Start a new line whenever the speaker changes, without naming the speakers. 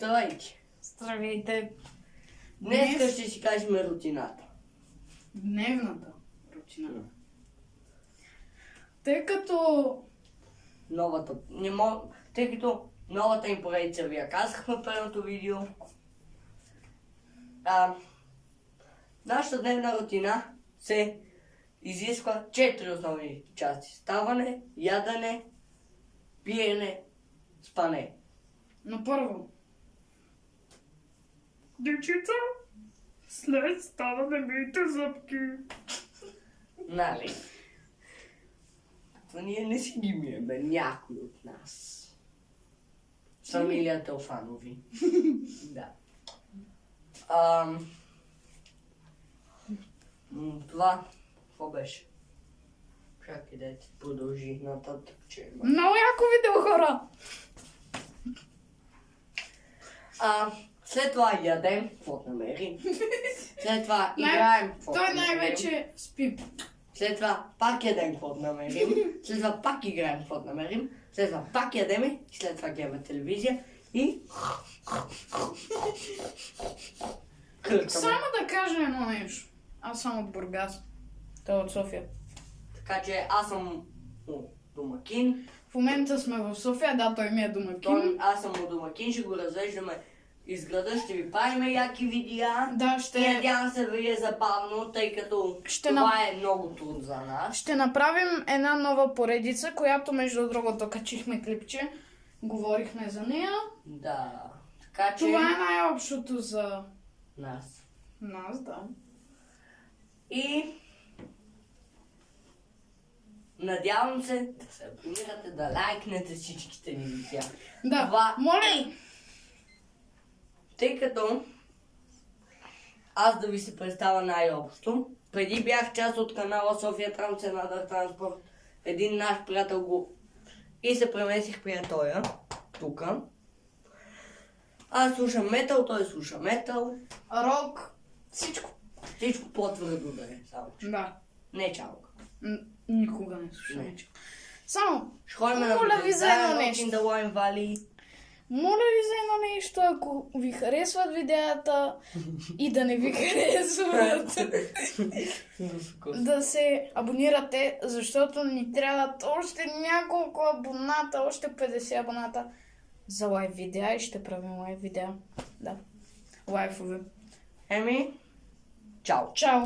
Здравейте!
Здравейте!
Днес ще си кажем рутината.
Дневната рутина. Тъй като
новата им поредица ви я казахме в предното видео. Нашата дневна рутина се изисква 4 основни части. Ставане, ядене, пиене, спане.
на първо. Дечица, след ставане мийте зъбки.
Нали? Това ние не си ги миеме, някой от нас. Фамилия Теофанови. Да. Това, какво беше? Чакай да ти продължи нататък, че има.
Много яко видео, хора!
След това ядем, какво намерим. След това играем, какво
Той
намерим.
най-вече спи.
След това пак ядем, какво намерим. След това пак играем, какво намерим. След това пак ядеме и след това гледаме телевизия и...
Само да кажа едно нещо. Аз съм от Бургас. Той е от София.
Така че аз съм домакин.
В момента сме в София, да, той ми е домакин.
Аз съм домакин, ще го разглеждаме из града, ще ви правим яки видеа.
Да,
И надявам се да ви е забавно, тъй като това е много трудно за нас.
Ще направим една нова поредица, която между другото качихме клипче. Говорихме за нея.
Да. Така че...
Това е най-общото за
нас.
нас, да.
И... надявам се да се абонирате, да лайкнете всичките ни видеа.
Да,
Това...
моля.
Тъй като аз да ви се представя най-общо, преди бях част от канала София Транс Another Transport, един наш приятел го и се преместих при тоя, тука. Аз слушам метал, той слуша метал.
Рок. Всичко.
Всичко по-твърдо да е, само че.
Да.
Не чалка.
Никога не слушам.
Не.
Само,
Ще ходим на
моля ви за едно нещо.
in the Lime Valley.
Моля ви за едно нещо, ако ви харесват видеята и да не ви харесват, да се абонирате, защото ни трябват още няколко абоната, още 50 абоната за лайв видеа и ще правим лайв видеа. Да, лайфове.
Еми, чао.
Чао!